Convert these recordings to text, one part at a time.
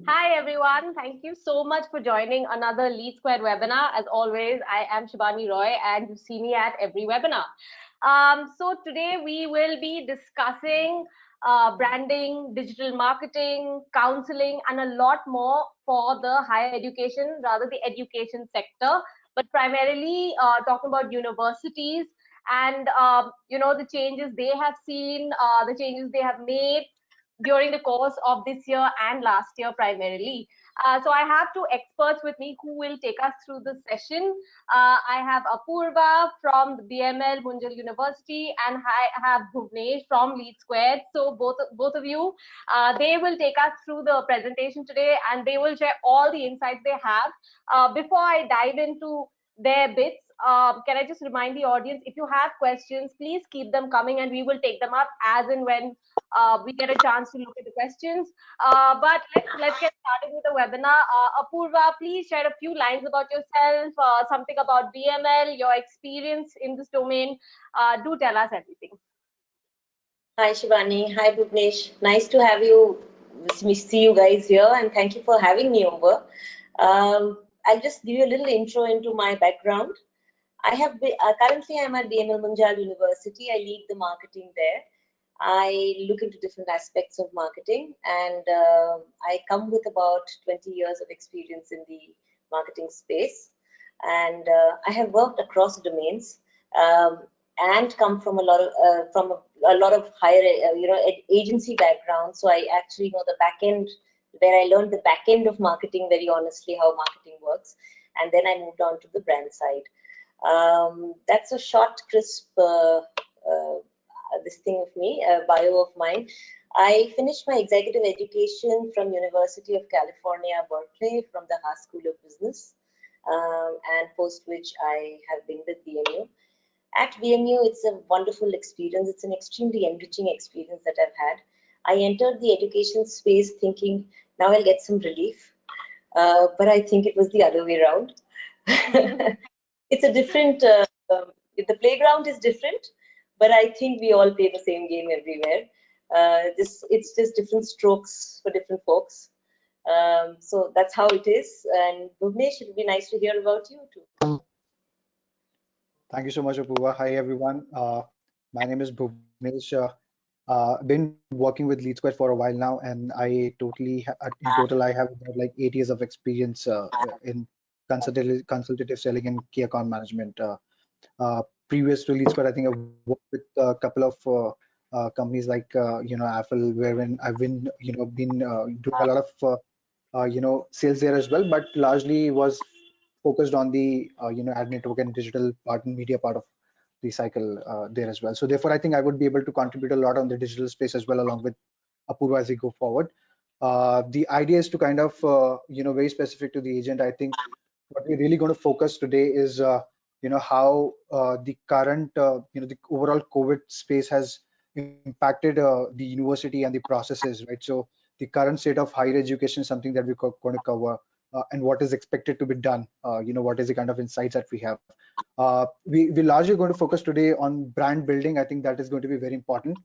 Hi everyone, thank you so much for joining another LeadSquared webinar. As always, I am Shivani Roy and you see me at every webinar. So today we will be discussing branding, digital marketing, counseling, and a lot more for the higher education, rather the education sector, but primarily talking about universities and the changes they have seen, the changes they have made during the course of this year and last year primarily. So I have two experts with me who will take us through the session. I have Apurva from the BML Munjal University and I have Bhuvnesh from LeadSquared. So both of you, they will take us through the presentation today and they will share all the insights they have. Before I dive into their bits, can I just remind the audience, if you have questions, please keep them coming and we will take them up as and when we get a chance to look at the questions. But let's get started with the webinar. Apurva, please share a few lines about yourself, something about BML, your experience in this domain. Do tell us everything. Hi Shivani, hi Bhuvnesh. Nice to have you, see you guys here, and thank you for having me over. I'll just give you a little intro into my background. I have currently I'm at BML Munjal University. I lead the marketing there. I look into different aspects of marketing, and I come with about 20 years of experience in the marketing space, and I have worked across domains and come from a lot of higher agency background. So I actually know the back end, where I learned the back end of marketing very honestly, how marketing works, and then I moved on to the brand side. That's a short, crisp this thing of me, a bio of mine. I finished my executive education from University of California, Berkeley, from the Haas School of Business, and post which I have been with BMU. At BMU, it's a wonderful experience. It's an extremely enriching experience that I've had. I entered the education space thinking, now I'll get some relief, but I think it was the other way around. It's a different, the playground is different, but I think we all play the same game everywhere. It's just different strokes for different folks. So that's how it is. And Bhuvnesh, it would be nice to hear about you too. Thank you so much, Apurva. Hi, everyone. My name is Bhuvnesh. Been working with LeadSquared for a while now, and I totally, in total, I have about like 8 years of experience in consultative selling and key account management. Previous to LeadSquared, I think I've worked with a couple of companies like Apple, wherein I've been doing a lot of sales there as well, but largely was focused on the ad network and digital part and media part of the cycle there as well. So therefore, I think I would be able to contribute a lot on the digital space as well, along with Apurva as we go forward. The idea is to kind of very specific to the agent. I think what we're really going to focus today is how the current the overall COVID space has impacted the university and the processes, right? So the current state of higher education is something that we're going to cover, and what is expected to be done. What is the kind of insights that we have. We're largely going to focus today on brand building. I think that is going to be very important,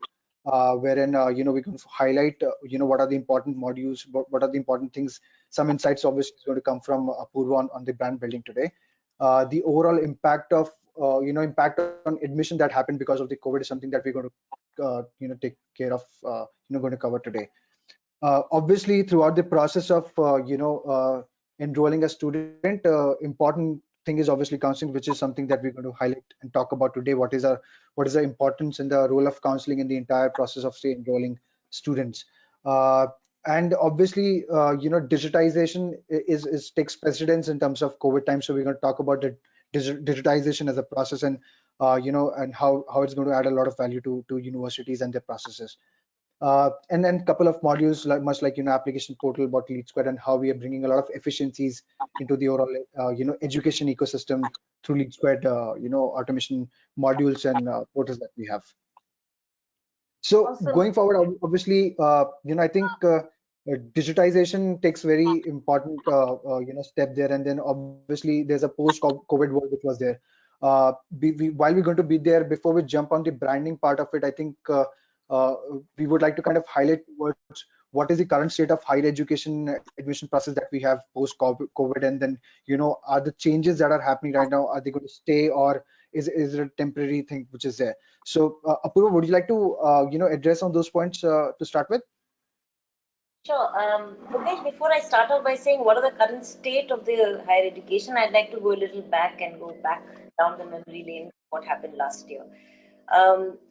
wherein we can highlight what are the important modules, what are the important things. Some insights obviously is going to come from Apurva on the brand building today. The overall impact of impact on admission that happened because of the COVID is something that we're going to take care of, going to cover today. Obviously, throughout the process of enrolling a student, important thing is obviously counseling, which is something that we're going to highlight and talk about today. What is the importance and the role of counseling in the entire process of, say, enrolling students? And obviously, digitization takes precedence in terms of COVID time. So we're going to talk about the digitization as a process, and and how it's going to add a lot of value to universities and their processes. And then a couple of modules, much like application portal about LeadSquared, and how we are bringing a lot of efficiencies into the overall education ecosystem through LeadSquared automation modules and portals that we have. So Awesome. Going forward, obviously, I think digitization takes very important step there, and then obviously there's a post-COVID world which was there. While we're going to be there, before we jump on the branding part of it, I think we would like to kind of highlight what is the current state of higher education admission process that we have post COVID, and then are the changes that are happening right now, are they going to stay, or is it a temporary thing which is there? So Apurva, would you like to address on those points to start with? Sure. Bhupesh, before I start off by saying what are the current state of the higher education, I'd like to go a little back and go back down the memory lane, what happened last year.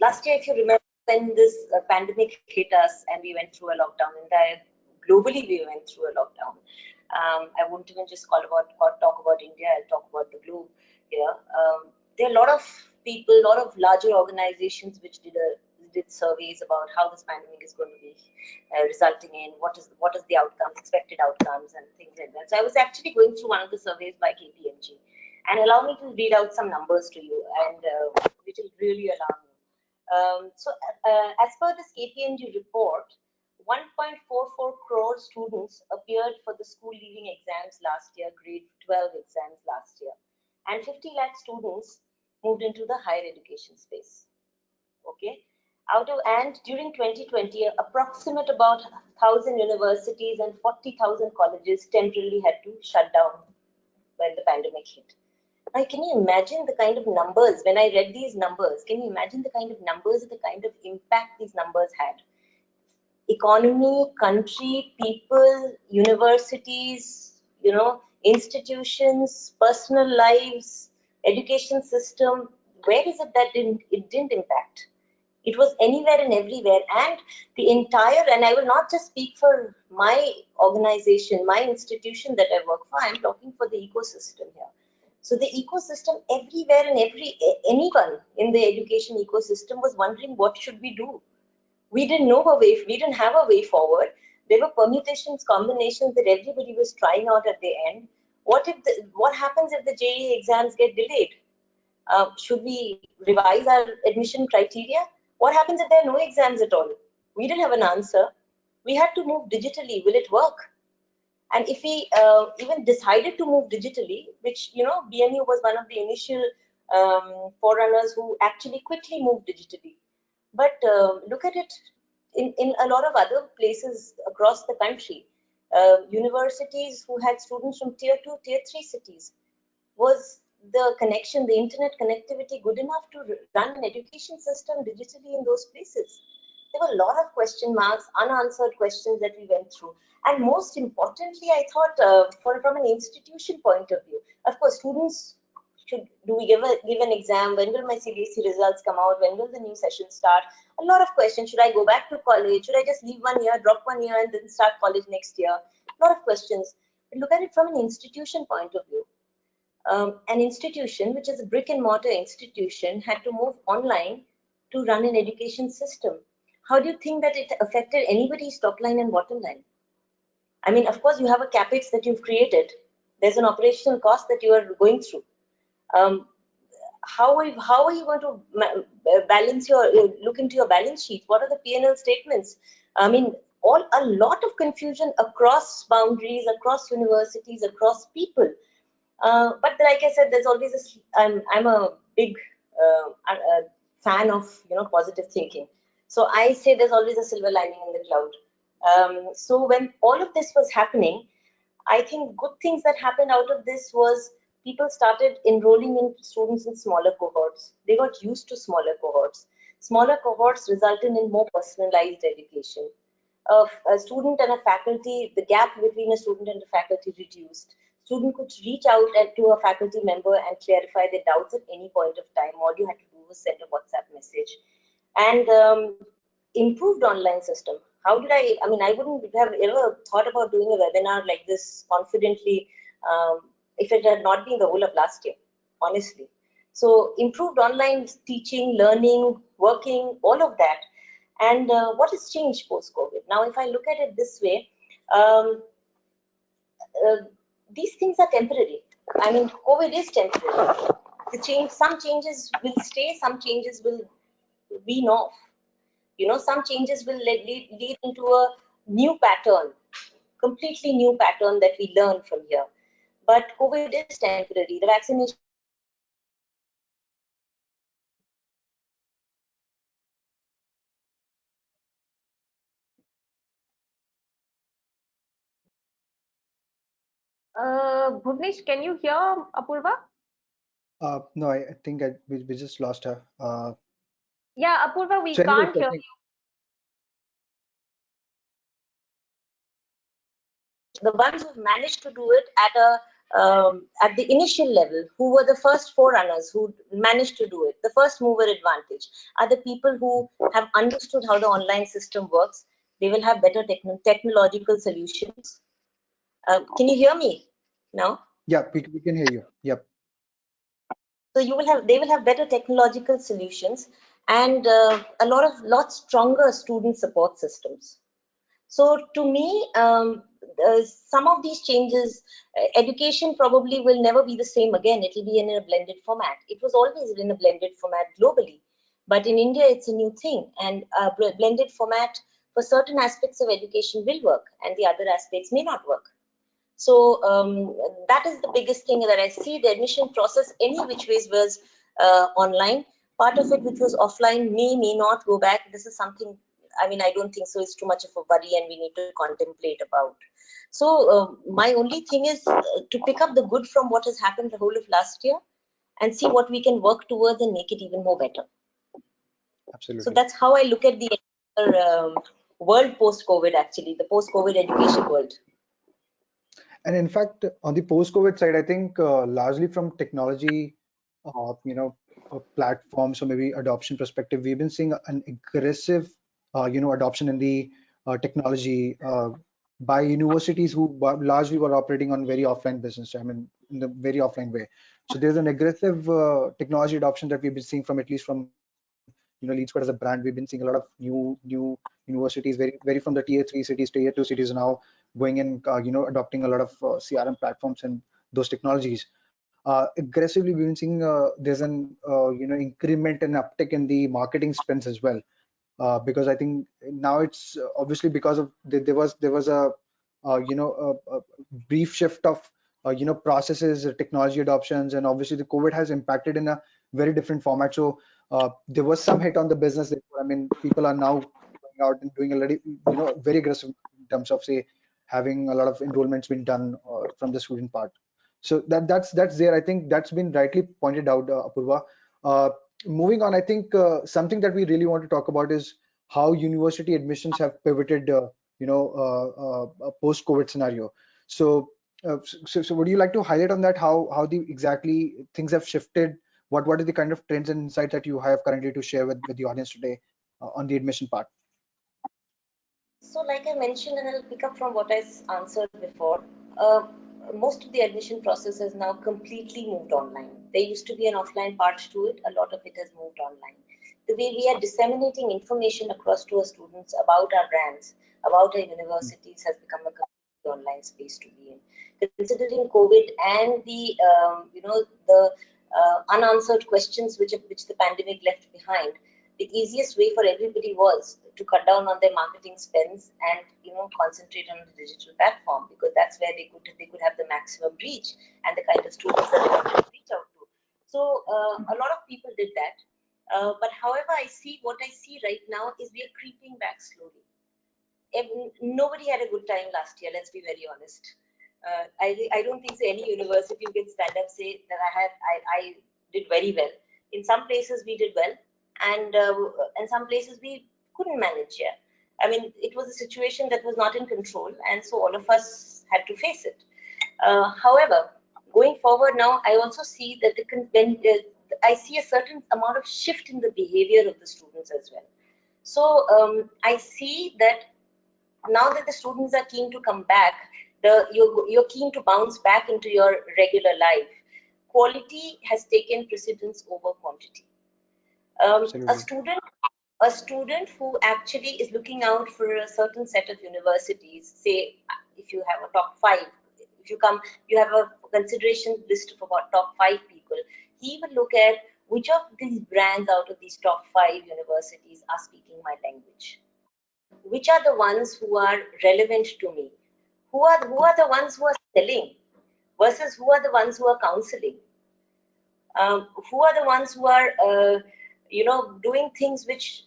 Last year, if you remember, when this pandemic hit us and we went through a lockdown, globally we went through a lockdown. I won't even just talk about India, I'll talk about the globe here. There are a lot of people, a lot of larger organizations which did surveys about how this pandemic is going to be resulting in, what is the outcomes, expected outcomes, and things like that. So I was actually going through one of the surveys by KPMG, and allow me to read out some numbers to you, and which will really alarm you. As per this KPMG report, 1.44 crore students appeared for the school leaving exams last year, grade 12 exams last year, and 50 lakh students moved into the higher education space. Okay, and during 2020, approximate about 1,000 universities and 40,000 colleges temporarily had to shut down when the pandemic hit. Now, can you imagine the kind of numbers, when I read these numbers, can you imagine the kind of numbers, the kind of impact these numbers had? Economy, country, people, universities, institutions, personal lives, education system, where is it that it didn't impact? It was anywhere and everywhere, and the entire, and I will not just speak for my organization, my institution that I work for, I'm talking for the ecosystem here. So the ecosystem everywhere, and anyone in the education ecosystem was wondering, what should we do? We didn't know we didn't have a way forward. There were permutations, combinations that everybody was trying out at the end. What happens if the JEE exams get delayed? Should we revise our admission criteria? What happens if there are no exams at all? We didn't have an answer. We had to move digitally. Will it work? And if we even decided to move digitally, which, BNU was one of the initial forerunners who actually quickly moved digitally. But look at it in a lot of other places across the country. Universities who had students from tier 2, tier 3 cities, was the connection, the internet connectivity good enough to run an education system digitally in those places? There were a lot of question marks, unanswered questions that we went through. And most importantly, I thought from an institution point of view, of course, students do we give an exam? When will my CBSE results come out? When will the new session start? A lot of questions. Should I go back to college? Should I just leave 1 year, drop 1 year, and then start college next year? A lot of questions. But look at it from an institution point of view. An institution, which is a brick and mortar institution, had to move online to run an education system. How do you think that it affected anybody's top line and bottom line? I mean, of course, you have a capex that you've created. There's an operational cost that you are going through. How are you going to balance look into your balance sheet? What are the P&L statements? I mean, a lot of confusion across boundaries, across universities, across people. But like I said, there's always I'm a big fan of positive thinking. So I say there's always a silver lining in the cloud. So when all of this was happening, I think good things that happened out of this was people started enrolling in students in smaller cohorts. They got used to smaller cohorts. Smaller cohorts resulted in more personalized education. A student and a faculty, the gap between a student and a faculty reduced. Student could reach out to a faculty member and clarify their doubts at any point of time. All you had to do was send a WhatsApp message. And improved online system. How did I mean, I wouldn't have ever thought about doing a webinar like this confidently if it had not been the whole of last year, honestly. So improved online teaching, learning, working, all of that. And what has changed post-COVID? Now, if I look at it this way, these things are temporary. I mean, COVID is temporary. Some changes will stay, some changes will wean off. Some changes will lead into a new pattern, completely new pattern that we learn from here. But COVID is temporary. The vaccination Bhuvnesh, can you hear Apurva? No, I think we just lost her. Yeah, Apurva, we So anyways, can't I hear think The ones who managed to do it at the initial level, who were the first forerunners who managed to do it, the first mover advantage, are the people who have understood how the online system works. They will have better technological solutions. Can you hear me now? yeah, we can hear you. Yep, So they will have better technological solutions and lot stronger student support systems. So to me, some of these changes, education probably will never be the same again. It will be in a blended format. It was always in a blended format globally, but in India, it's a new thing. And blended format for certain aspects of education will work, and the other aspects may not work. So that is the biggest thing that I see. The admission process, any which ways, was online. Part of it, which was offline, may not go back. This is something. I mean, I don't think so. It's too much of a worry, and we need to contemplate about. So my only thing is to pick up the good from what has happened the whole of last year, and see what we can work towards and make it even more better. So absolutely. that's how I look at the world post-COVID. Actually, the post-COVID education world. And in fact, on the post-COVID side, I think largely from technology, platforms or maybe adoption perspective, we've been seeing an aggressive, adoption in the technology by universities who largely were operating on very offline business. I mean, in the very offline way. So there's an aggressive technology adoption that we've been seeing from at least from LeadSquared as a brand. We've been seeing a lot of new universities, very from the tier 3 cities to tier 2 cities now going in, adopting a lot of CRM platforms and those technologies. Aggressively, we've been seeing there's an increment and uptick in the marketing spends as well. Because I think now it's obviously because of there was a a brief shift of processes, technology adoptions, and obviously the COVID has impacted in a very different format. So there was some hit on the business. Therefore, I mean, people are now going out and doing already very aggressive in terms of say having a lot of enrollments been done from the student part. So that's there. I think that's been rightly pointed out, Apurva. Uh, Moving on, I think something that we really want to talk about is how university admissions have pivoted, post-COVID scenario. So, so would you like to highlight on that how the exactly things have shifted? What are the kind of trends and insights that you have currently to share with the audience today on the admission part? So, like I mentioned, and I'll pick up from what I answered before, uh, most of the admission process has now completely moved online. There used to be an offline part to it, a lot of it has moved online. The way we are disseminating information across to our students about our brands, about our universities, has become a completely online space to be in. Considering COVID and the, unanswered questions which the pandemic left behind, the easiest way for everybody was to cut down on their marketing spends and concentrate on the digital platform, because that's where they could have the maximum reach and the kind of students that they wanted to reach out to. So a lot of people did that. But however, what I see right now is we are creeping back slowly. Nobody had a good time last year. Let's be very honest. I don't think so any university you can stand up say that I did very well. In some places we did well, and in some places we couldn't manage. Yeah, I mean it was a situation that was not in control, and so all of us had to face it. However, going forward now, I also see that I see a certain amount of shift in the behavior of the students as well. So I see that now that the students are keen to come back, you're keen to bounce back into your regular life. Quality has taken precedence over quantity. Um, a Absolutely. student, a student who actually is looking out for a certain set of universities, say if you have a top five, if you have a consideration list of about top five people, he will look at which of these brands out of these top five universities are speaking my language, which are the ones who are relevant to me, who are the ones who are selling versus who are the ones who are counseling, who are the ones who are doing things which,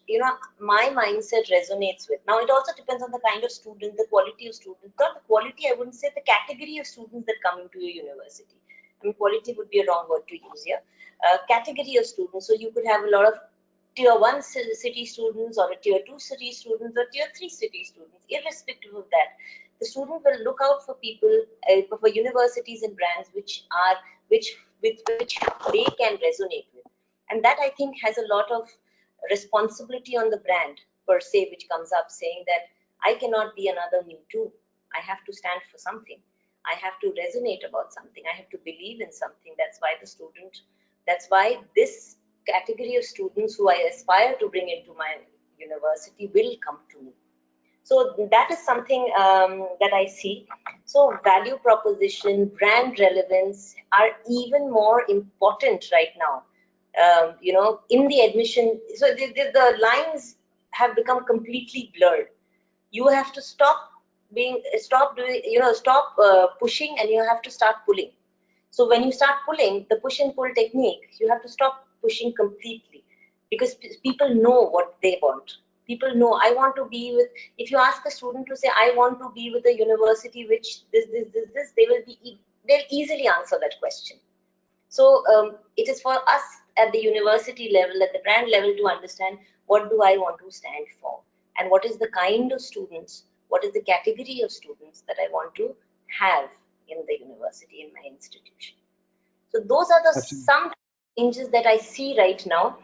my mindset resonates with. Now, it also depends on the kind of student, the quality of student, not the quality, I wouldn't say, the category of students that come into your university. I mean, quality would be a wrong word to use here. Category of students. So you could have a lot of tier 1 city students, or a tier 2 city students, or tier 3 city students. Irrespective of that, the student will look out for people, for universities and brands with which they can resonate with. And that, I think, has a lot of responsibility on the brand per se, which comes up saying that I cannot be another Me Too. I have to stand for something. I have to resonate about something. I have to believe in something. That's why this category of students who I aspire to bring into my university will come to me. So that is something that I see. So value proposition, brand relevance are even more important right now. In the admission, so the lines have become completely blurred. You have to stop doing, stop pushing, and you have to start pulling. So when you start pulling, the push and pull technique, you have to stop pushing completely, because people know what they want. People know, I want to be with, if you ask a student to say, I want to be with a university which this, they'll easily answer that question. So it is for us at the university level, at the brand level, to understand what do I want to stand for, and what is the kind of students, what is the category of students that I want to have in the university, in my institution. So those are the some changes that I see right now,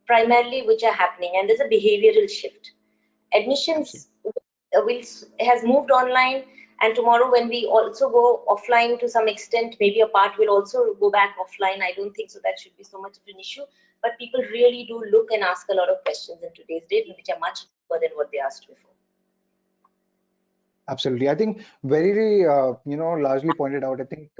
primarily which are happening, and there's a behavioral shift. Admissions has moved online, and tomorrow when we also go offline to some extent, maybe a part will also go back offline. I don't think so that should be so much of an issue, but people really do look and ask a lot of questions in today's date, which are much deeper than what they asked before. Absolutely. I think very, largely pointed out. I think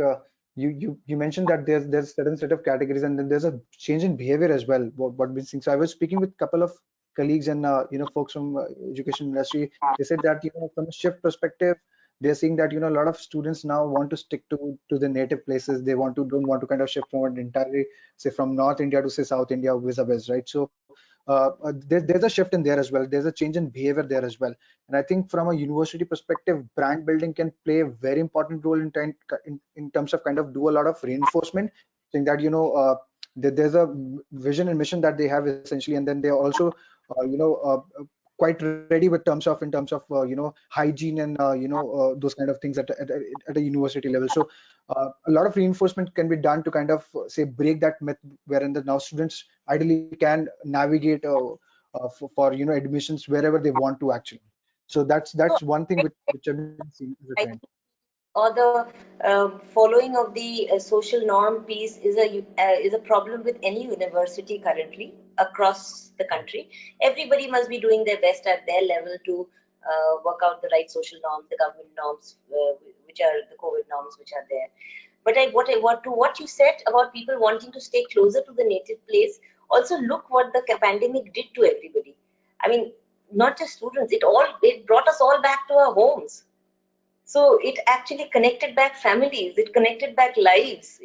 you mentioned that there's certain set of categories, and then there's a change in behavior as well. What we're seeing. So I was speaking with a couple of colleagues and folks from education industry. They said that from a shift perspective, they're seeing that a lot of students now want to stick to the native places. They don't want to kind of shift from an entirely, say, from North India to, say, South India, vis a vis, right? So there's a shift in there as well. There's a change in behavior there as well. And I think from a university perspective, brand building can play a very important role in terms of kind of do a lot of reinforcement, saying that there's a vision and mission that they have essentially, and then they're also quite ready with in terms of hygiene and those kind of things at a university level. So a lot of reinforcement can be done to kind of say break that myth, wherein the now students ideally can navigate for admissions wherever they want to actually. So that's one thing which I've been seeing as a trend. Or the following of the social norm piece is a problem with any university currently across the country. Everybody must be doing their best at their level to work out the right social norms, the government norms, which are the COVID norms, which are there. But what you said about people wanting to stay closer to the native place, also look what the pandemic did to everybody. I mean, not just students, it brought us all back to our homes. So it actually connected back families, it connected back lives,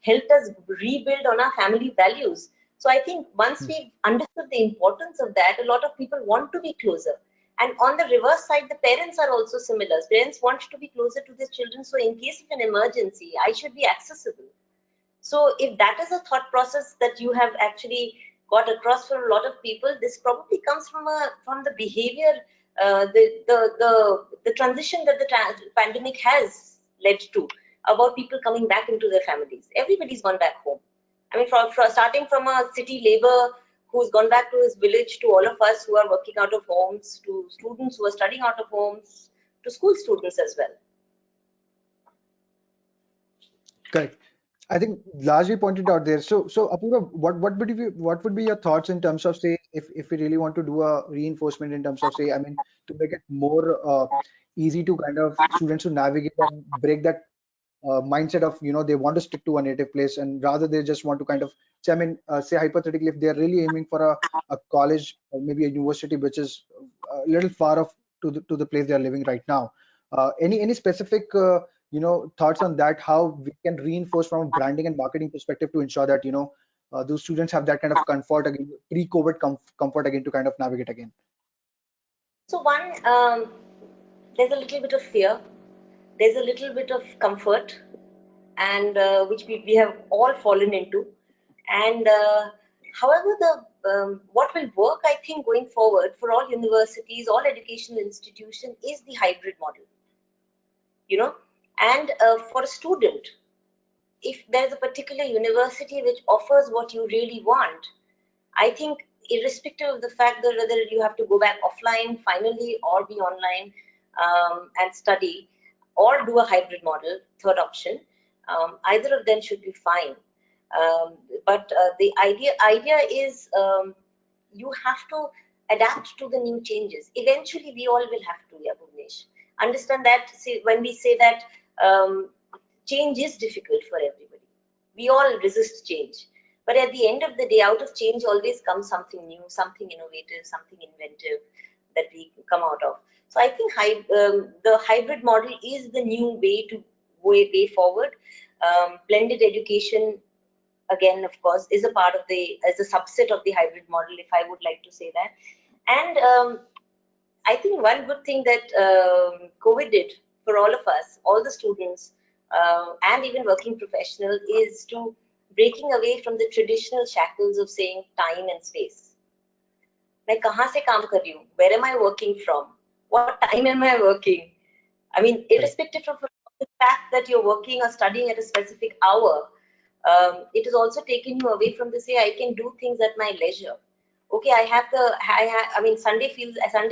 helped us rebuild on our family values. So I think once we've understood the importance of that, a lot of people want to be closer. And on the reverse side, the parents are also similar. Parents want to be closer to their children. So in case of an emergency, I should be accessible. So if that is a thought process that you have actually got across for a lot of people, this probably comes from the behavior, the transition that the pandemic has led to, about people coming back into their families. Everybody's gone back home. I mean, starting from a city labor who's gone back to his village, to all of us who are working out of homes, to students who are studying out of homes, to school students as well. Correct. I think largely pointed out there. So Apurva, what would be your thoughts in terms of, say, if we really want to do a reinforcement in terms of, say, I mean, to make it more easy to kind of students to navigate and break that mindset of they want to stick to a native place, and rather they just want to kind of say, I mean, say hypothetically, if they're really aiming for a college or maybe a university which is a little far off to the place they are living right now, any specific thoughts on that, how we can reinforce from a branding and marketing perspective to ensure that those students have that kind of comfort again, pre-COVID comfort again to kind of navigate again? So one, there's a little bit of fear, there's a little bit of comfort, and which we have all fallen into. And however, what will work, I think, going forward for all universities, all educational institutions, is the hybrid model. And for a student, if there's a particular university which offers what you really want, I think, irrespective of the fact that whether you have to go back offline finally or be online and study, or do a hybrid model, third option, either of them should be fine. But the idea is you have to adapt to the new changes. Eventually, we all will have to, yeah, Bhuvnesh. Understand that, see, when we say that change is difficult for everybody, we all resist change. But at the end of the day, out of change always comes something new, something innovative, something inventive that we come out of. So I think the hybrid model is the new way forward. Blended education, again, of course, is a part of as a subset of the hybrid model, if I would like to say that. And I think one good thing that COVID did for all of us, all the students, and even working professionals, is to breaking away from the traditional shackles of saying time and space. मैं कहाँ से काम कर रही हूँ? Where am I working from? What time am I working? I mean, irrespective of the fact that you're working or studying at a specific hour, it has also taken you away from the say, I can do things at my leisure. Okay, I mean, Sunday,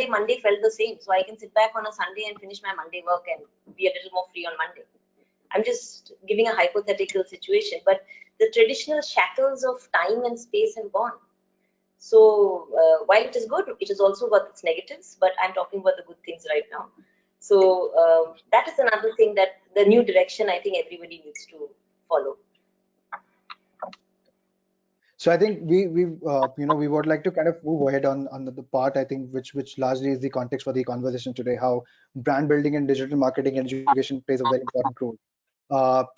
Monday felt the same. So I can sit back on a Sunday and finish my Monday work and be a little more free on Monday. I'm just giving a hypothetical situation, but the traditional shackles of time and space have gone. So while it is good, it is also got its negatives, but I'm talking about the good things right now. So that is another thing, that the new direction I think everybody needs to follow. So I think we would like to kind of move ahead on the part, I think, which largely is the context for the conversation today, how brand building and digital marketing and education plays a very important role.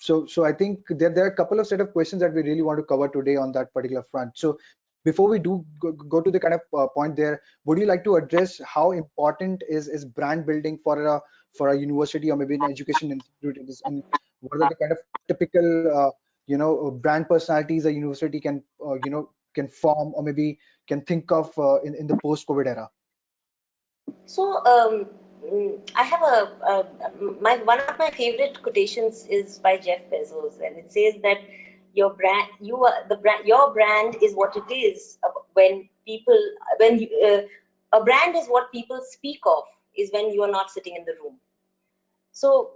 So I think there are a couple of set of questions that we really want to cover today on that particular front. So before we do go to the kind of point there, would you like to address how important is brand building for a university or maybe an education institute, and what are the kind of typical brand personalities a university can form or maybe can think of in the post-COVID era? So I have one of my favorite quotations is by Jeff Bezos, and it says that your brand is what it is when a brand is what people speak of is when you are not sitting in the room. So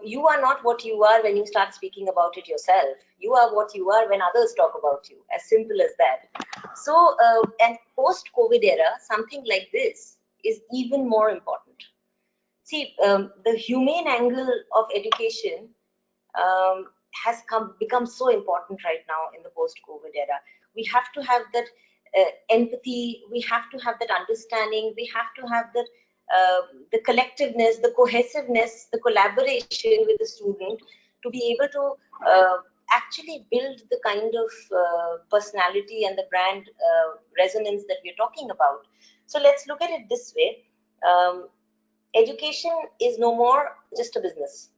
you are not what you are when you start speaking about it yourself. You are what you are when others talk about you. As simple as that. So and post-COVID era, something like this is even more important. See, the humane angle of education has become so important right now in the post-COVID era. We have to have that empathy, we have to have that understanding, we have to have that the collectiveness, the cohesiveness, the collaboration with the student to be able to actually build the kind of personality and the brand resonance that we're talking about. So let's look at it this way. Education is no more just a business.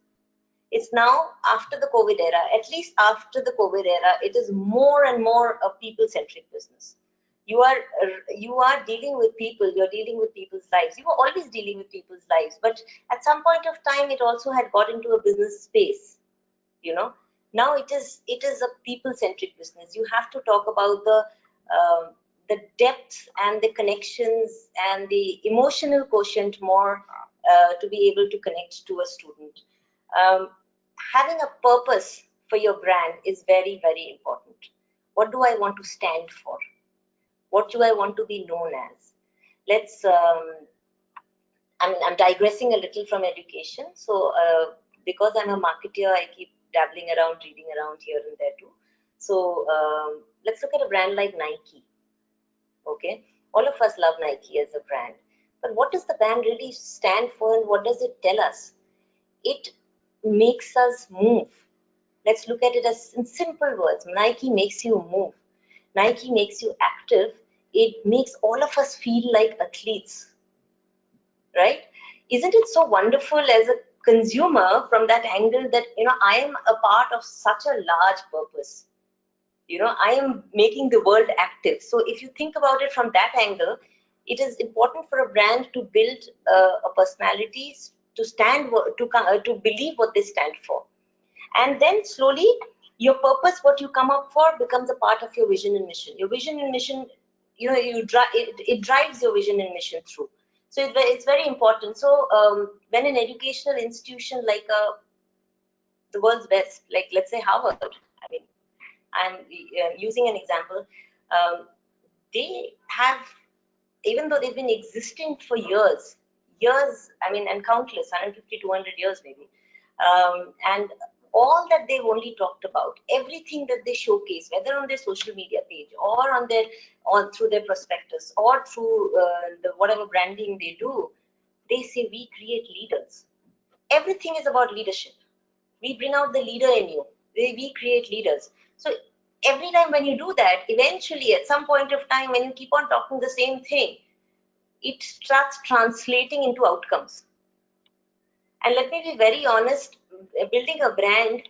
It's now, after the COVID era, at least after the COVID era, it is more and more a people-centric business. You are dealing with people, you're dealing with people's lives. You were always dealing with people's lives, but at some point of time, it also had got into a business space, Now it is a people-centric business. You have to talk about the depth and the connections and the emotional quotient more to be able to connect to a student. Having a purpose for your brand is very, very important. What do I want to stand for? What do I want to be known as? Let's, I'm digressing a little from education. So because I'm a marketer, I keep dabbling around, reading around here and there too. So let's look at a brand like Nike. Okay, all of us love Nike as a brand, but what does the brand really stand for, and what does it tell us? It makes us move. Let's look at it as in simple words. Nike makes you move. Nike makes you active, it makes all of us feel like athletes, right? Isn't it so wonderful as a consumer from that angle that, I am a part of such a large purpose? I am making the world active. So if you think about it from that angle, it is important for a brand to build a personality to to believe what they stand for. And then slowly, your purpose, what you come up for, becomes a part of your vision and mission. Your vision and mission, it drives your vision and mission through. So it's very important. So when an educational institution like the world's best, like let's say Harvard, I mean, I'm using an example, they have, even though they've been existing for years, I mean, and countless, 150, 200 years maybe, and all that they've only talked about, everything that they showcase, whether on their social media page or through their prospectus or through the whatever branding they do, they say we create leaders. Everything is about leadership. We bring out the leader in you. We create leaders. So every time when you do that, eventually at some point of time, when you keep on talking the same thing, it starts translating into outcomes. And let me be very honest, building a brand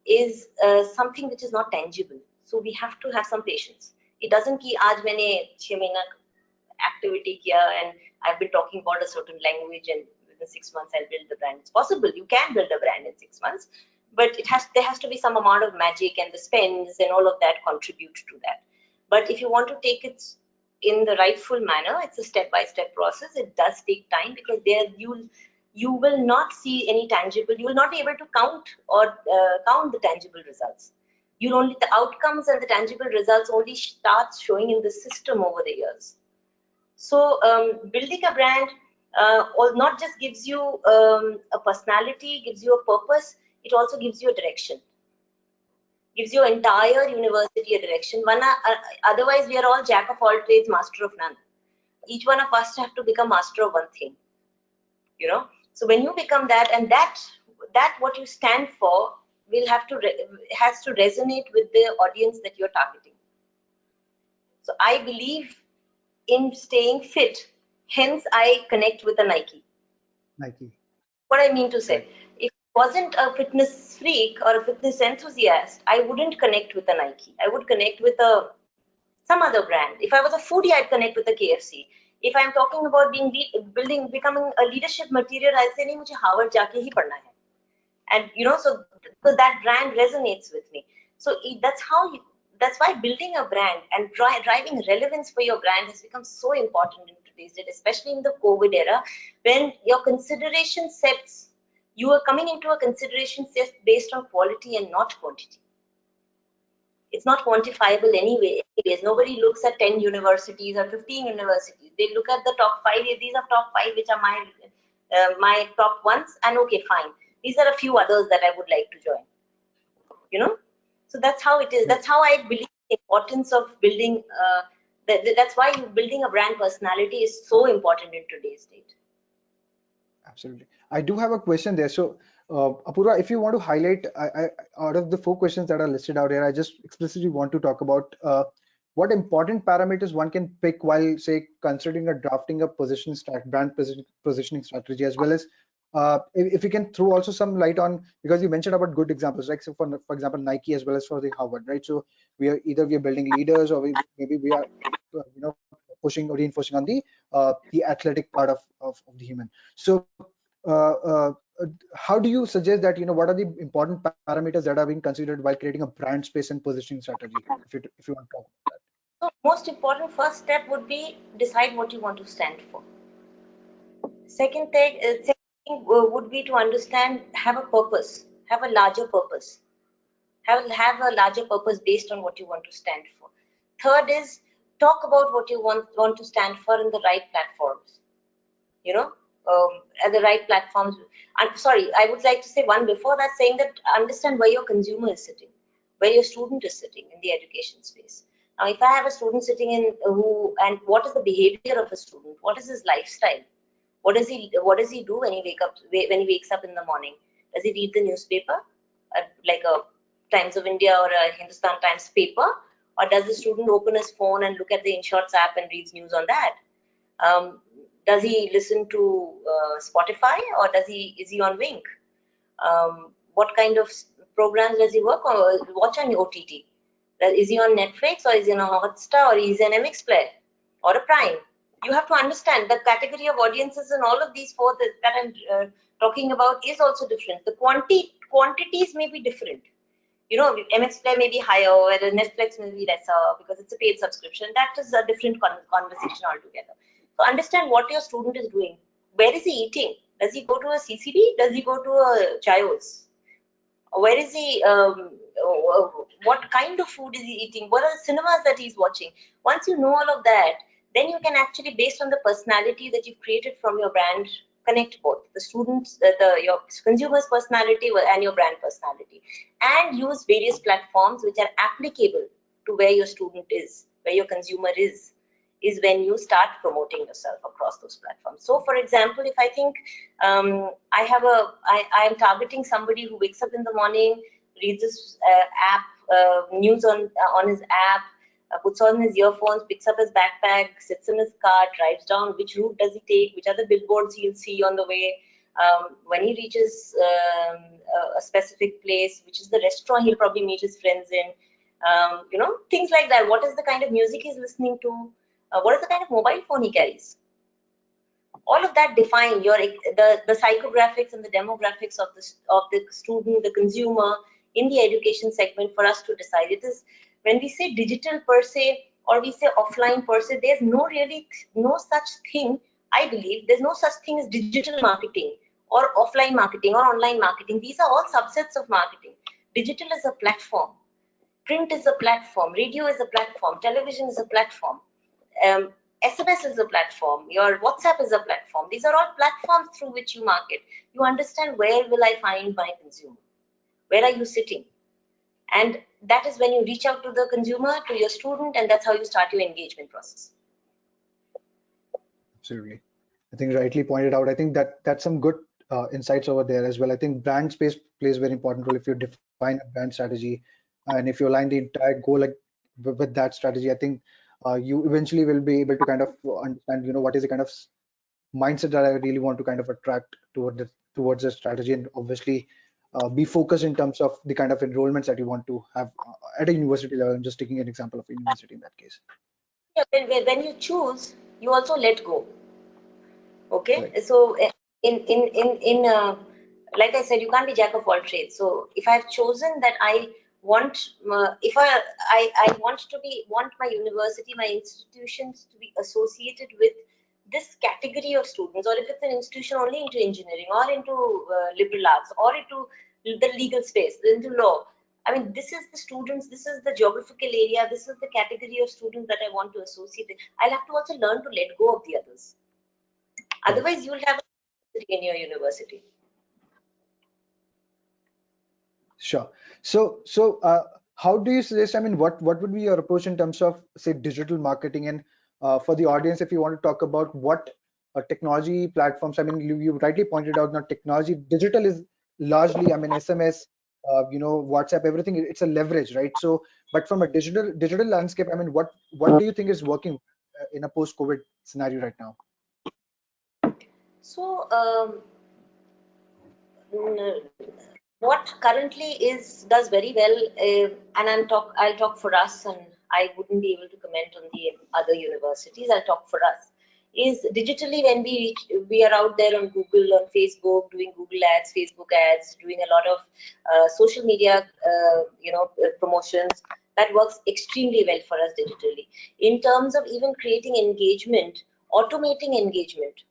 is something which is not tangible. So we have to have some patience. It doesn't ki aaj maine 6 mahina activity kiya and I've been talking about a certain language and within 6 months I'll build the brand. It's possible. You can build a brand in 6 months, but there has to be some amount of magic, and the spends and all of that contribute to that. But if you want to take it in the rightful manner, it's a step-by-step process. It does take time because you will not see any tangible, you will not be able to count the tangible results. The outcomes and the tangible results only starts showing in the system over the years. So building a brand not just gives you a personality, gives you a purpose, it also gives you a direction. Gives your entire university a direction. Otherwise, we are all jack of all trades, master of none. Each one of us have to become master of one thing. So when you become that, and that what you stand for has to resonate with the audience that you're targeting. So I believe in staying fit. Hence, I connect with a Nike. What I mean to say, if I wasn't a fitness freak or a fitness enthusiast, I wouldn't connect with a Nike. I would connect with some other brand. If I was a foodie, I'd connect with a KFC. If I'm talking about becoming a leadership material, I'll say, "Nahi, mujhe Harvard jaake hi padna hai." And so that brand resonates with me. So that's why building a brand and driving relevance for your brand has become so important in today's day, especially in the COVID era, when your consideration sets, you are coming into a consideration set based on quality and not quantity. It's not quantifiable anyways. Nobody looks at 10 universities or 15 universities. They look at the top 5. These are top 5, which are my top ones, and okay, fine. These are a few others that I would like to join. So that's how it is. That's how I believe the importance of building. That's why building a brand personality is so important in today's date. Absolutely. I do have a question there. So, Apurva, if you want to highlight, out of the 4 questions that are listed out here, I just explicitly want to talk about what important parameters one can pick while, say, considering drafting a brand positioning strategy, as well as if you can throw also some light on, because you mentioned about good examples, right? So for example, Nike as well as for the Harvard, right? So we are building leaders, or maybe we are pushing or reinforcing on the athletic part of the human. So how do you suggest that, what are the important parameters that are being considered while creating a brand space and positioning strategy, if you want to talk about that? So most important first step would be decide what you want to stand for. Second thing would be to understand, have a purpose, have a larger purpose, have a larger purpose based on what you want to stand for. Third is talk about what you want to stand for in the right platforms. At the right platforms. I'm sorry, I would like to say one before that, saying that understand where your consumer is sitting, where your student is sitting in the education space. Now, if I have a student sitting and what is the behavior of a student? What is his lifestyle? What does he do when he wakes up in the morning? Does he read the newspaper, like a Times of India or a Hindustan Times paper, Or does the student open his phone and look at the InShots app and reads news on that? Does he listen to Spotify, or is he on Wink? What kind of programs does he work or watch on OTT? Is he on Netflix, or is he on a Hotstar, or is he an MX Player or a Prime? You have to understand the category of audiences and all of these four that I'm talking about is also different. The quantities may be different. You know, MX Player may be higher, whereas Netflix may be lesser because it's a paid subscription. That is a different conversation altogether. So understand what your student is doing. Where is he eating? Does he go to a CCD? Does he go to a Chayos? Where is he? What kind of food is he eating? What are the cinemas that he's watching? Once you know all of that, then you can actually, based on the personality that you've created from your brand, connect both the students, your consumer's personality and your brand personality, and use various platforms which are applicable to where your student is, where your consumer is when you start promoting yourself across those platforms. So, for example, if I think I am targeting somebody who wakes up in the morning, reads this app, news on his app, puts on his earphones, picks up his backpack, sits in his car, drives down. Which route does he take? Which are the billboards he'll see on the way? When he reaches a specific place, which is the restaurant he'll probably meet his friends in? You know, things like that. What is the kind of music he's listening to? What is the kind of mobile phone he carries? All of that define the psychographics and the demographics of the student, the consumer in the education segment for us to decide. It is when we say digital per se, or we say offline per se, there's no such thing. I believe there's no such thing as digital marketing or offline marketing or online marketing. These are all subsets of marketing. Digital is a platform. Print is a platform. Radio is a platform. Television is a platform. SMS is a platform, your WhatsApp is a platform. These are all platforms through which you market. You understand, where will I find my consumer? Where are you sitting? And that is when you reach out to the consumer, to your student, and that's how you start your engagement process. Absolutely. I think rightly pointed out. I think that's some good insights over there as well. I think brand space plays a very important role. If you define a brand strategy and if you align the entire goal with that strategy, I think you eventually will be able to kind of understand, you know, what is the kind of mindset that I really want to kind of attract towards the strategy, and obviously be focused in terms of the kind of enrollments that you want to have at a university level. I'm just taking an example of a university in that case. Yeah, when you choose, you also let go. Okay, Right. so in like I said, you can't be jack of all trades. So if I've chosen that I want, if I want my university, my institutions to be associated with this category of students, or if it's an institution only into engineering or into liberal arts or into the legal space, into law. I mean, this is the students, this is the geographical area, this is the category of students that I want to associate with. I'll have to also learn to let go of the others. Otherwise, you'll have a in your university. Sure. So how do you suggest, I mean, what would be your approach in terms of, say, digital marketing? And for the audience, if you want to talk about what technology platforms, I mean, you rightly pointed out, now technology, digital is largely, I mean, SMS, you know, WhatsApp, everything, it's a leverage, right? So, but from a digital landscape, I mean, what do you think is working in a post-COVID scenario right now? So, what currently does very well, and I'll talk for us, and I wouldn't be able to comment on the other universities. I'll talk for us. Is digitally, when we are out there on Google, on Facebook, doing Google ads, Facebook ads, doing a lot of social media, promotions. That works extremely well for us digitally. In terms of even creating engagement, automating engagement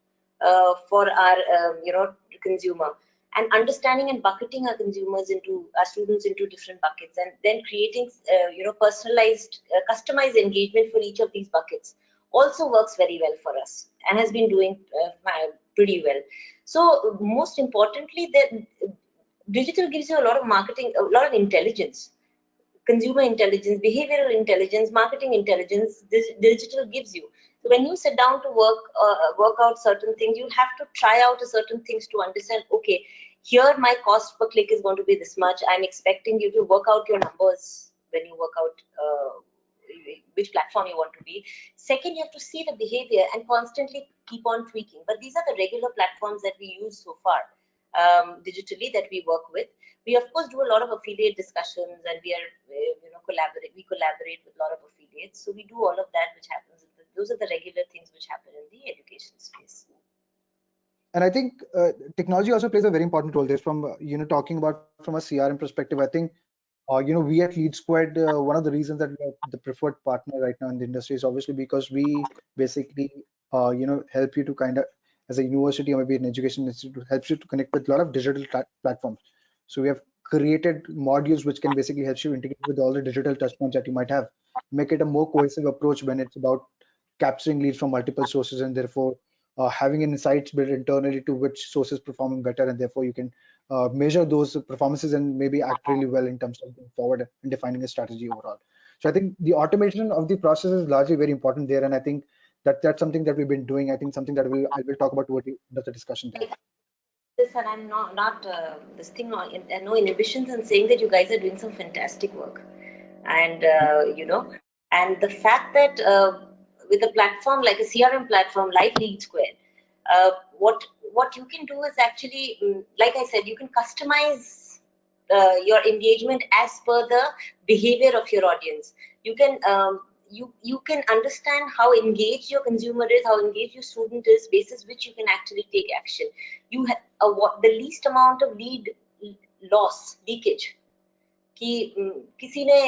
for our consumer, and understanding and bucketing our students into different buckets, and then creating personalized, customized engagement for each of these buckets also works very well for us and has been doing pretty well. So most importantly, the digital gives you a lot of marketing, a lot of intelligence, consumer intelligence, behavioral intelligence, marketing intelligence. Digital gives you. So when you sit down to work out certain things, you have to try out certain things to understand, okay, here my cost per click is going to be this much. I'm expecting you to work out your numbers when you work out which platform you want to be. Second, you have to see the behavior and constantly keep on tweaking. But these are the regular platforms that we use so far digitally that we work with. We of course do a lot of affiliate discussions, and we are we collaborate with a lot of affiliates. So we do all of that, which happens. Those are the regular things which happen in the education space. And I think technology also plays a very important role. There's from talking about from a CRM perspective. I think we at LeadSquared, one of the reasons that we are the preferred partner right now in the industry is obviously because we basically help you to kind of, as a university or maybe an education institute, helps you to connect with a lot of digital platforms. So we have created modules which can basically help you integrate with all the digital touchpoints that you might have, make it a more cohesive approach when it's about capturing leads from multiple sources, and therefore having insights built internally to which source is performing better, and therefore you can measure those performances and maybe act really well in terms of going forward and defining a strategy overall. So I think the automation of the process is largely very important there, and I think that's something that we've been doing. I think something that I will talk about towards the end of the discussion there. This, and I'm not this thing, no inhibitions in saying that you guys are doing some fantastic work, and and the fact that with a platform like a CRM platform like LeadSquared, what you can do is actually, like I said, you can customize your engagement as per the behavior of your audience. You can you can understand how engaged your consumer is, how engaged your student is, basis which you can actually take action. You have the least amount of lead loss, leakage. कि किसी ने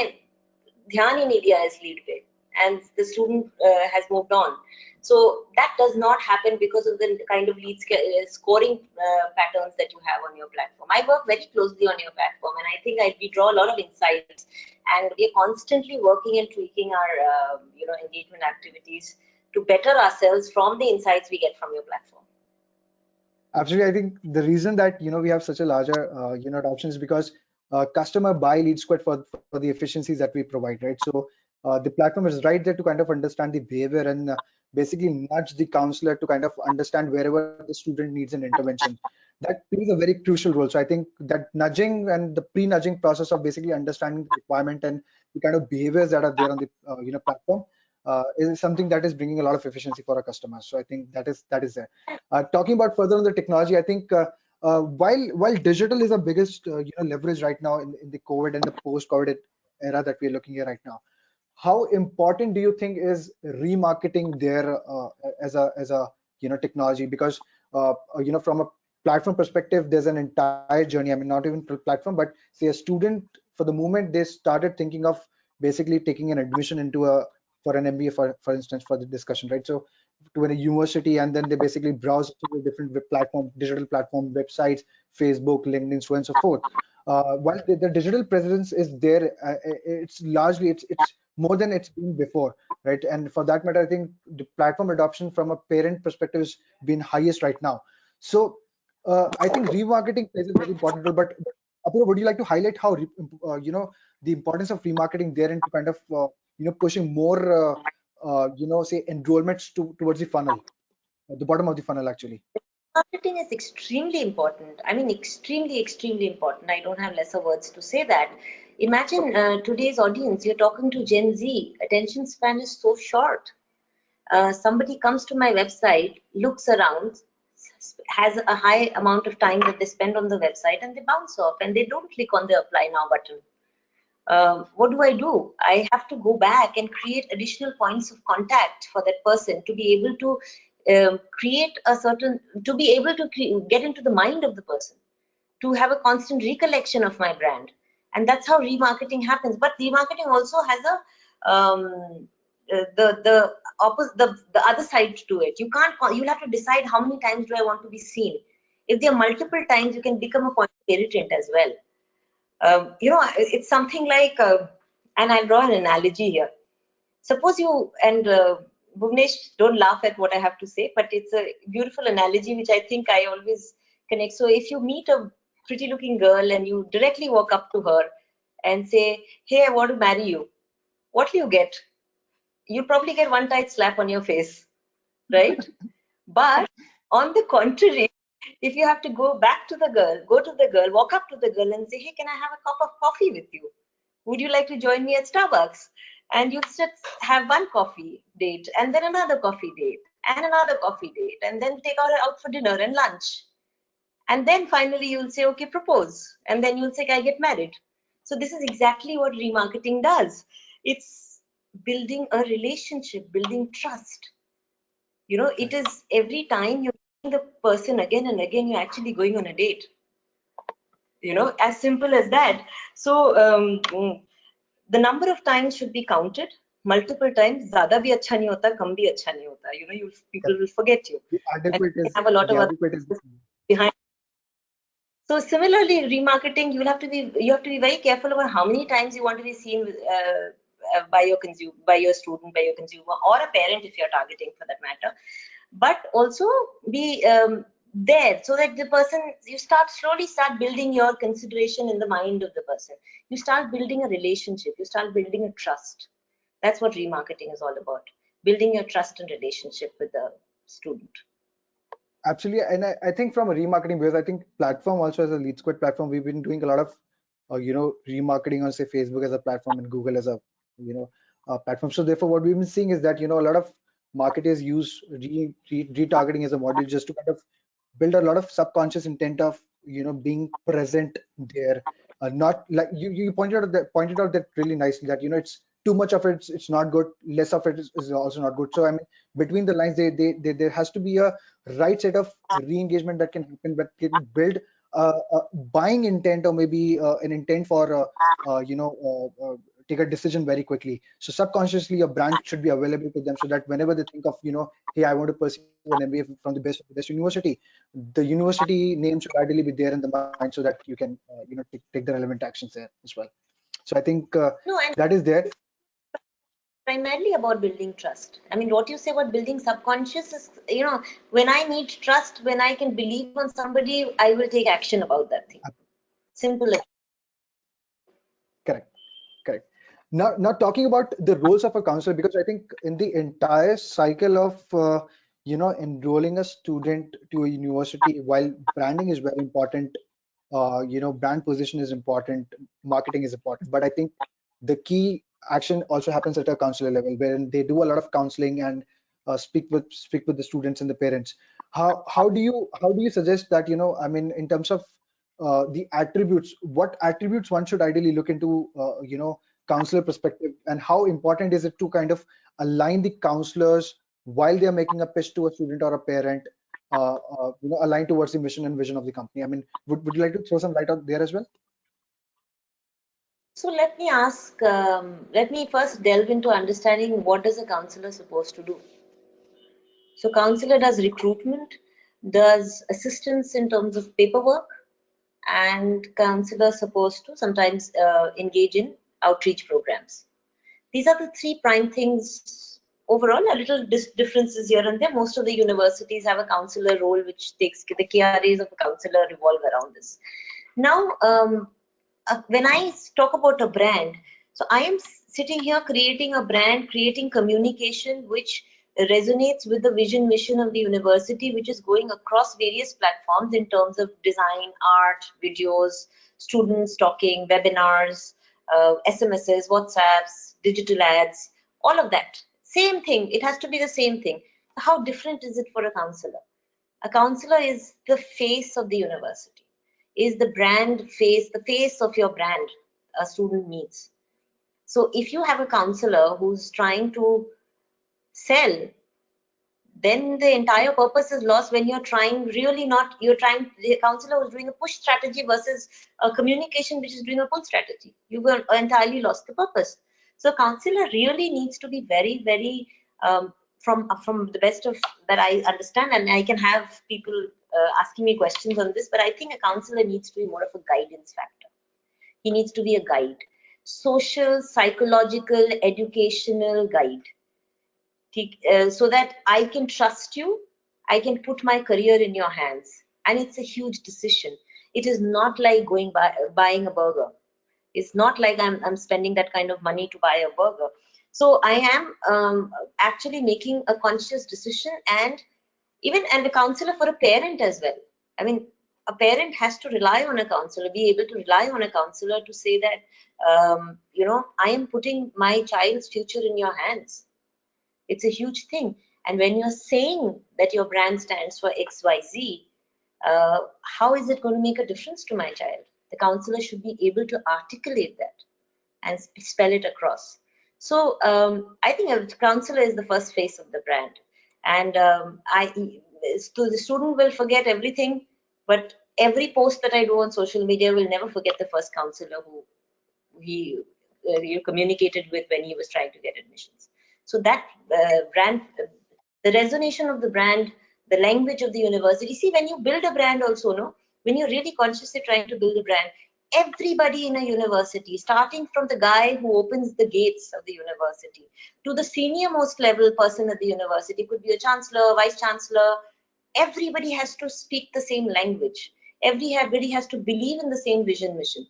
ध्यान ही नहीं दिया इस lead पे, and the student has moved on. So that does not happen because of the kind of lead scoring patterns that you have on your platform. I work very closely on your platform, and I think we draw a lot of insights, and we are constantly working and tweaking our engagement activities to better ourselves from the insights we get from your platform. Absolutely, I think the reason that we have such a larger adoption is because customer buy LeadSquared for the efficiencies that we provide, right? So the platform is right there to kind of understand the behavior and basically nudge the counselor to kind of understand wherever the student needs an intervention. That plays a very crucial role. So I think that nudging and the pre-nudging process of basically understanding the requirement and the kind of behaviors that are there on the platform is something that is bringing a lot of efficiency for our customers. So I think that is there. Talking about further on the technology, I think while digital is the biggest leverage right now in the COVID and the post-COVID era that we're looking at right now, how important do you think is remarketing there as a technology? Because from a platform perspective, there's an entire journey. I mean, not even platform, but say a student, for the moment they started thinking of basically taking an admission into for an MBA, for instance, for the discussion, right? So to a university, and then they basically browse through the different digital platform websites, Facebook, LinkedIn, so on and so forth. While the digital presence is there, it's largely it's more than it's been before, right? And for that matter, I think the platform adoption from a parent perspective has been highest right now. So I think remarketing plays a very important role. But Apurva, would you like to highlight how the importance of remarketing there into kind of pushing more say enrollments towards the funnel, the bottom of the funnel actually? Marketing is extremely important. I mean, extremely, extremely important. I don't have lesser words to say that. Imagine today's audience, you're talking to Gen Z. Attention span is so short. Somebody comes to my website, looks around, has a high amount of time that they spend on the website, and they bounce off and they don't click on the apply now button. What do? I have to go back and create additional points of contact for that person to be able to get into the mind of the person, to have a constant recollection of my brand. And that's how remarketing happens. But remarketing also has the other side to it. You'll have to decide how many times do I want to be seen. If there are multiple times, you can become a point irritant as well. It's something like, and I'll draw an analogy here. Suppose you, and Bhuvnesh, don't laugh at what I have to say, but it's a beautiful analogy which I think I always connect. So if you meet a pretty looking girl and you directly walk up to her and say, hey, I want to marry you, what will you get? You'll probably get one tight slap on your face, right? But on the contrary, if you have to go to the girl, walk up to the girl and say, hey, can I have a cup of coffee with you? Would you like to join me at Starbucks? And you'll just have one coffee date, and then another coffee date, and another coffee date, and then take her out for dinner and lunch. And then finally you'll say, okay, propose. And then you'll say, I get married. So this is exactly what remarketing does. It's building a relationship, building trust. You know, it is every time you're meeting the person again and again, you're actually going on a date. You know, as simple as that. So the number of times should be counted. Multiple times. Zyada bhi acha nahi hota, kam bhi acha nahi hota. You know, people will forget you. The adequate And is have a lot of the other adequate is behind. So similarly, remarketing, you have to be very careful about how many times you want to be seen by your student, by your consumer, or a parent if you're targeting for that matter. But also be there so that the person, you slowly start building your consideration in the mind of the person. You start building a relationship. You start building a trust. That's what remarketing is all about. Building your trust and relationship with the student. absolutely. And I think from a remarketing, because I think platform also as a LeadSquared platform, we've been doing a lot of remarketing on say Facebook as a platform and Google as a platform. So therefore, what we've been seeing is that a lot of marketers use retargeting as a model just to kind of build a lot of subconscious intent of being present there. Not like you pointed out that really nicely that it's too much of it, it's not good. Less of it is also not good. So I mean, between the lines, there has to be a right set of re-engagement that can happen, but can build a buying intent, or maybe an intent for take a decision very quickly. So subconsciously, a brand should be available to them, so that whenever they think of hey, I want to pursue an MBA from the best university, the university name should ideally be there in the mind, so that you can take the relevant actions there as well. So I think No, and that is there. primarily about building trust. I mean, what you say about building subconscious is, when I need trust, when I can believe on somebody, I will take action about that thing. Simple. Correct. Now talking about the roles of a counselor, because I think in the entire cycle of enrolling a student to a university, while branding is very important, brand position is important, marketing is important, but I think the key action also happens at a counselor level, wherein they do a lot of counseling and speak with the students and the parents. How do you suggest that, I mean, in terms of the attributes, what attributes one should ideally look into counselor perspective, and how important is it to kind of align the counselors while they are making a pitch to a student or a parent, align towards the mission and vision of the company? I mean, would you like to throw some light out there as well? So let me first delve into understanding what is a counselor supposed to do. So counselor does recruitment, does assistance in terms of paperwork, and counselor supposed to sometimes engage in outreach programs. These are the three prime things. Overall, a little differences here and there. Most of the universities have a counselor role, which takes the KRAs of a counselor revolve around this. Now, when I talk about a brand, so I am sitting here creating a brand, creating communication which resonates with the vision mission of the university, which is going across various platforms in terms of design, art, videos, students talking, webinars, SMSs, WhatsApps, digital ads, all of that. Same thing. It has to be the same thing. How different is it for a counselor? A counselor is the face of the university, is the brand face, the face of your brand a student needs. So if you have a counselor who's trying to sell, then the entire purpose is lost. When you're trying really not, the counselor who's doing a push strategy versus a communication which is doing a pull strategy. You've entirely lost the purpose. So counselor really needs to be very, very, from the best of that I understand, and I can have people asking me questions on this, but I think a counselor needs to be more of a guidance factor. He needs to be a guide, social, psychological, educational guide. So that I can trust you, I can put my career in your hands. And it's a huge decision. It is not like buying a burger. It's not like I'm spending that kind of money to buy a burger. So I am actually making a conscious decision, and a counselor for a parent as well. I mean, a parent has to rely on a counselor, be able to rely on a counselor to say that, I am putting my child's future in your hands. It's a huge thing. And when you're saying that your brand stands for XYZ, how is it going to make a difference to my child? The counselor should be able to articulate that and spell it across. So I think a counselor is the first face of the brand. And the student will forget everything, but every post that I do on social media will never forget the first counselor who you communicated with when he was trying to get admissions. So that brand, the resonance of the brand, the language of the university. See, when you build a brand also, no, when you're really consciously trying to build a brand, everybody in a university, starting from the guy who opens the gates of the university to the senior most level person at the university, could be a chancellor, vice chancellor, everybody has to speak the same language. Everybody has to believe in the same vision mission.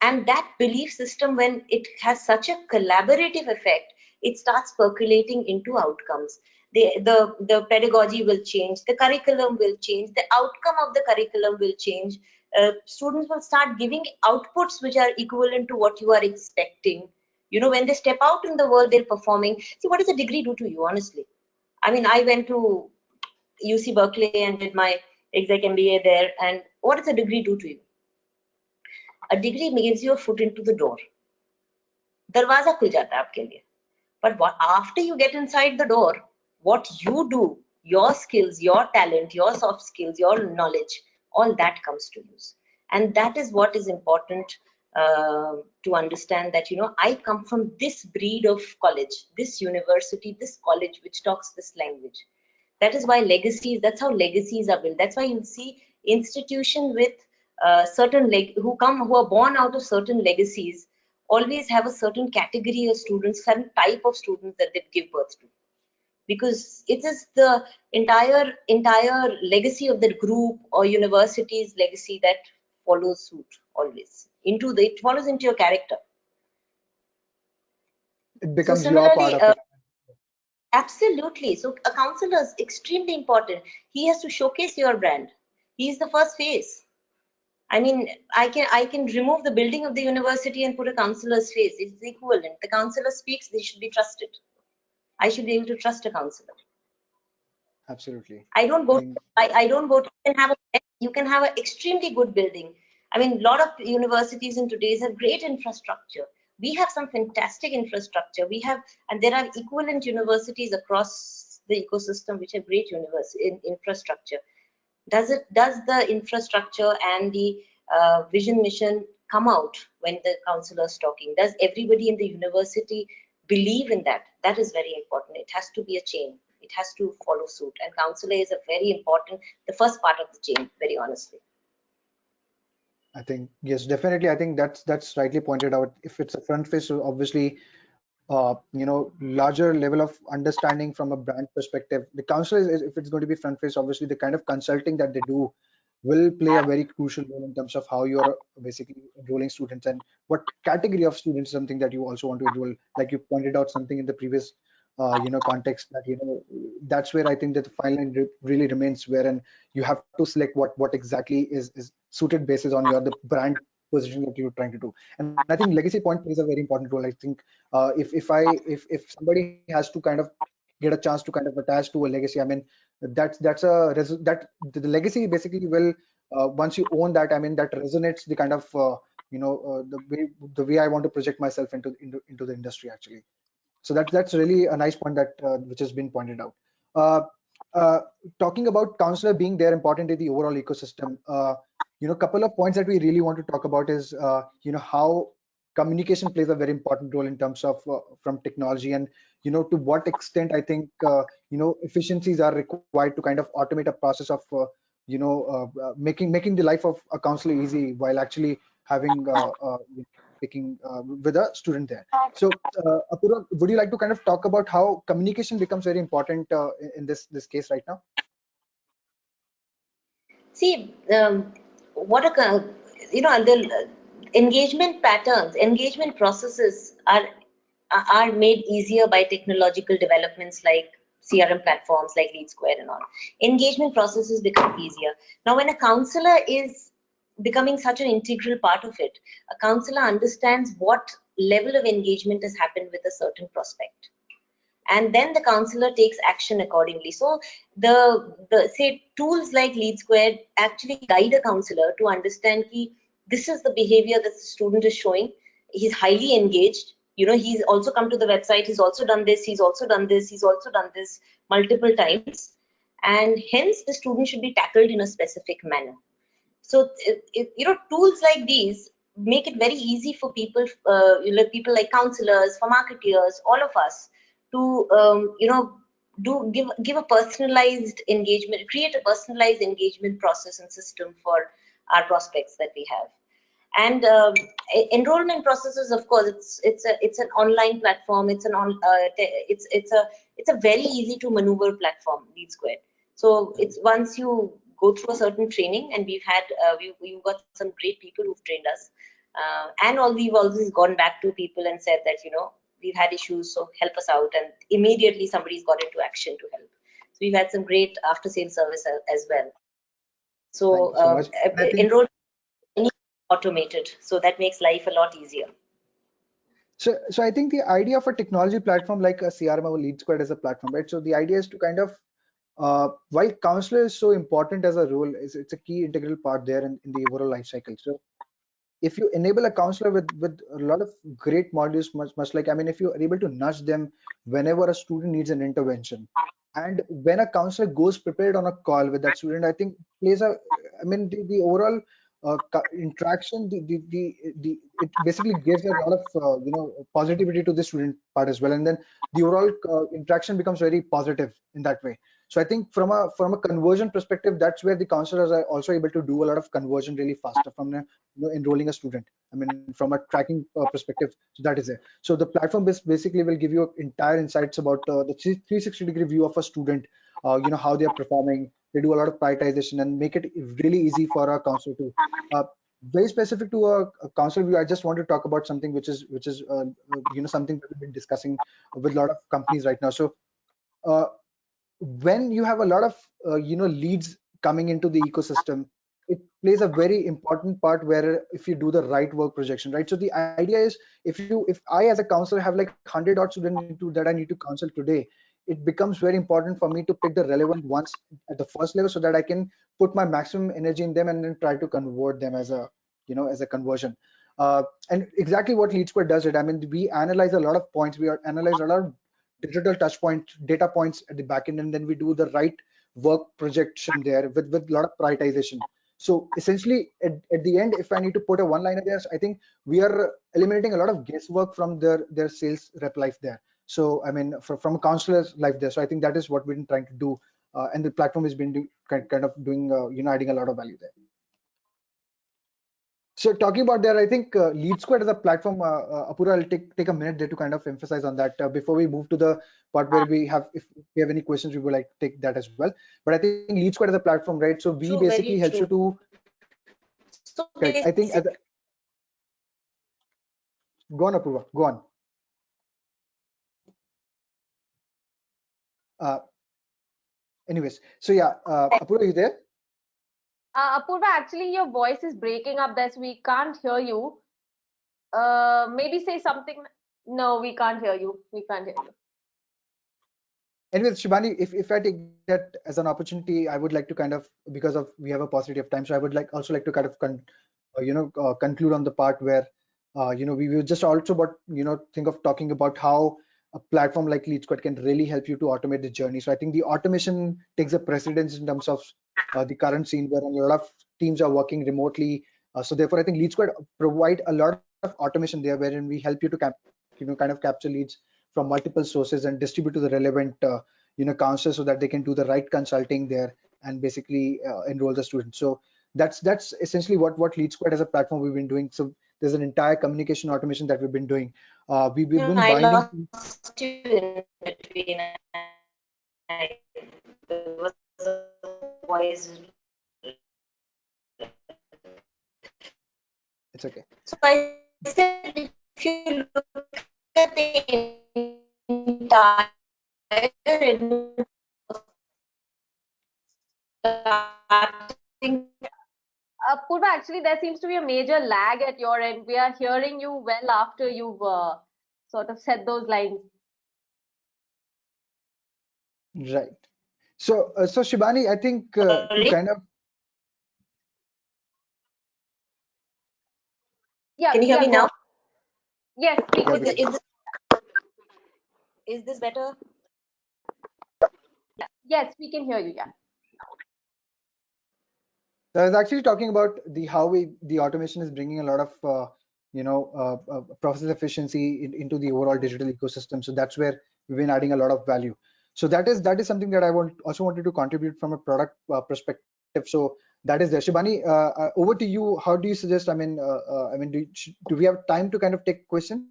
And that belief system, when it has such a collaborative effect, it starts percolating into outcomes. The pedagogy will change, the curriculum will change, the outcome of the curriculum will change. Students will start giving outputs which are equivalent to what you are expecting. When they step out in the world, they're performing. See, what does a degree do to you, honestly? I mean, I went to UC Berkeley and did my exec MBA there. And what does a degree do to you? A degree gives you a foot into the door. Darwaza khul jata hai aapke liye. But after you get inside the door, what you do, your skills, your talent, your soft skills, your knowledge, all that comes to use. And that is what is important to understand, that, I come from this breed of college, this university, this college, which talks this language. That is why legacies, that's how legacies are built. That's why you'll see institution with who are born out of certain legacies always have a certain category of students, certain type of students that they give birth to, because it is the entire legacy of the group or university's legacy that follows suit always it follows into your character. It becomes your part of it. Absolutely. So a counselor is extremely important. He has to showcase your brand. He is the first face. I mean, I can remove the building of the university and put a counselor's face. It's equivalent. The counselor speaks, they should be trusted. I should be able to trust a counselor. Absolutely. I don't go you can have an extremely good building. I mean, a lot of universities in today's have great infrastructure. We have some fantastic infrastructure. And there are equivalent universities across the ecosystem which have great infrastructure. Does the infrastructure and the vision mission come out when the counselor is talking? Does everybody in the university believe in that? That is very important. It has to be a chain. It has to follow suit. And counselor is the first part of the chain, very honestly. I think, yes, definitely. I think that's rightly pointed out. If it's a front face, so obviously, larger level of understanding from a brand perspective. The counselor is, if it's going to be front face, obviously the kind of consulting that they do will play a very crucial role in terms of how you're basically enrolling students and what category of students, something that you also want to enroll. Like you pointed out something in the previous context, that that's where I think that the fine line really remains, wherein you have to select what exactly is suited basis on the brand position that you're trying to do. And I think legacy point plays a very important role. I think if somebody has to kind of get a chance to kind of attach to a legacy, I mean, that the legacy basically will once you own that, I mean, that resonates the kind of the way I want to project myself into the industry actually. So that's really a nice point that which has been pointed out. Talking about counselor being there important in the overall ecosystem, couple of points that we really want to talk about is how communication plays a very important role in terms of from technology, and to what extent I think efficiencies are required to kind of automate a process of making the life of a counselor easy while actually having speaking with a student there. So Apurva, would you like to kind of talk about how communication becomes very important in this case right now? See, the engagement patterns, engagement processes are made easier by technological developments like CRM platforms like LeadSquared and all. Engagement processes become easier. Now, when a counselor is becoming such an integral part of it, a counselor understands what level of engagement has happened with a certain prospect. And then the counselor takes action accordingly. So the say tools like LeadSquared actually guide a counselor to understand that this is the behavior that the student is showing. He's highly engaged. He's also come to the website. He's also done this. He's also done this. He's also done this multiple times. And hence the student should be tackled in a specific manner. So, tools like these make it very easy for people, people like counselors, for marketeers, all of us to, give a personalized engagement, create a personalized engagement process and system for our prospects that we have. And enrollment processes, of course, it's an online platform. It's a very easy to maneuver platform, LeadSquared. So it's once you go through a certain training, and we've got some great people who've trained us, and we've always gone back to people and said that we've had issues, so help us out, and immediately somebody's got into action to help. So we've had some great after sales service as well. So enrollment automated, so that makes life a lot easier. So I think the idea of a technology platform like a CRM or LeadSquared as a platform, right? So the idea is to kind of while counselor is so important as a role, it's a key integral part there in the overall life cycle. So if you enable a counselor with a lot of great modules, much like, I mean, if you are able to nudge them whenever a student needs an intervention, and when a counselor goes prepared on a call with that student, I think plays I mean, the overall interaction, it basically gives a lot of positivity to the student part as well, and then the overall interaction becomes very positive in that way. So I think from a conversion perspective, that's where the counselors are also able to do a lot of conversion really faster from enrolling a student. I mean, from a tracking perspective, so that is it. So the platform basically will give you entire insights about the 360-degree view of a student, how they are performing. They do a lot of prioritization and make it really easy for a counselor to. Very specific to a counselor view, I just want to talk about something which is something that we've been discussing with a lot of companies right now. So when you have a lot of leads coming into the ecosystem, it plays a very important part where if you do the right work projection, right? So the idea is if I as a counselor have like 100 odd students that I need to counsel today, it becomes very important for me to pick the relevant ones at the first level so that I can put my maximum energy in them and then try to convert them as a conversion. And exactly what LeadSquared does it. I mean, we analyze a lot of points. We analyze a lot of digital touch points, data points at the back end, and then we do the right work projection there with a lot of prioritization. So essentially, at the end, if I need to put a one-liner there, I think we are eliminating a lot of guesswork from their sales rep life there. So I mean, from a counselor's life there. So I think that is what we've been trying to do, and the platform has been kind of doing, adding a lot of value there. So talking about that, I think LeadSquared as a platform, Apura, I'll take a minute there to kind of emphasize on that before we move to the part where if we have any questions, we would like to take that as well. But I think LeadSquared as a platform, right? So we basically help you to. So I think go on, Apurva, go on. Anyways, so yeah, Apurva, are you there? Apurva, actually, your voice is breaking up there, so we can't hear you. Maybe say something. No, we can't hear you. We can't hear you. Anyways, Shibani, if I take that as an opportunity, I would like to kind of, because of we have a paucity of time, so I would also like to kind of conclude on the part where we will just also think of talking about how a platform like LeadSquared can really help you to automate the journey. So I think the automation takes a precedence in terms of the current scene where a lot of teams are working remotely. So therefore, I think LeadSquared provide a lot of automation there, wherein we help you to kind of capture leads from multiple sources and distribute to the relevant counselors so that they can do the right consulting there and basically enroll the students. So that's essentially what LeadSquared as a platform we've been doing. So there's an entire communication automation that we've been doing. We've been I binding. Lost you in between. There was a voice. It's okay. So I said, if you look at the entire Purva, actually, there seems to be a major lag at your end. We are hearing you well after you've sort of said those lines. Right. So, Shibani, I think to Sorry? kind of, Yeah, Can you hear yeah, me go now? on. Yes, speak yeah, with we me. can. Is this better? Yes, we can hear you. Yeah. So I was actually talking about the automation is bringing a lot of process efficiency into the overall digital ecosystem. So that's where we've been adding a lot of value. So that is something that I also wanted to contribute from a product perspective. So that is there. Shibani, over to you. How do you suggest? Do we have time to kind of take questions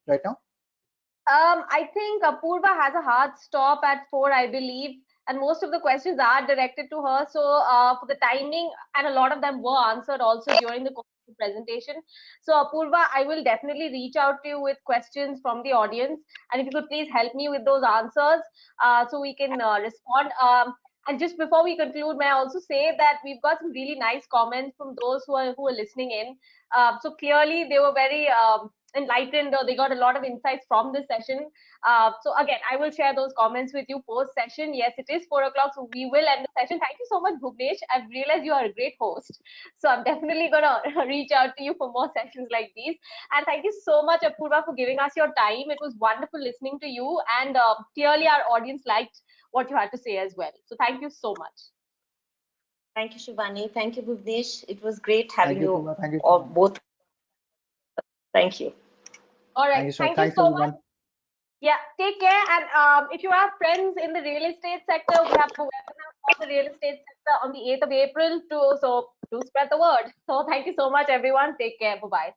right now? I think Apurva has a hard stop at 4, I believe, and most of the questions are directed to her. So for the timing, and a lot of them were answered also during the course of the presentation. So Apurva, I will definitely reach out to you with questions from the audience, and if you could please help me with those answers, so we can respond. And just before we conclude, may I also say that we've got some really nice comments from those who are listening in. So clearly, they were very enlightened, or they got a lot of insights from this session. So again, I will share those comments with you post session. Yes, it is 4 o'clock, so we will end the session. Thank you so much, Bhuvnesh. I've realized you are a great host, so I'm definitely gonna reach out to you for more sessions like these. And thank you so much, Apurva, for giving us your time. It was wonderful listening to you, and clearly our audience liked what you had to say as well. So thank you so much. Thank you, Shivani. Thank you, Bhuvnesh. It was great Thank having you, you Puma. Thank you, all Shibani. both. Thank you. All Thank right, you so much. thank you Thanks, so much. everyone. Yeah, take care. And if you have friends in the real estate sector, we have a webinar for the real estate sector on the 8th of April too. So do spread the word. So thank you so much, everyone. Take care. Bye-bye.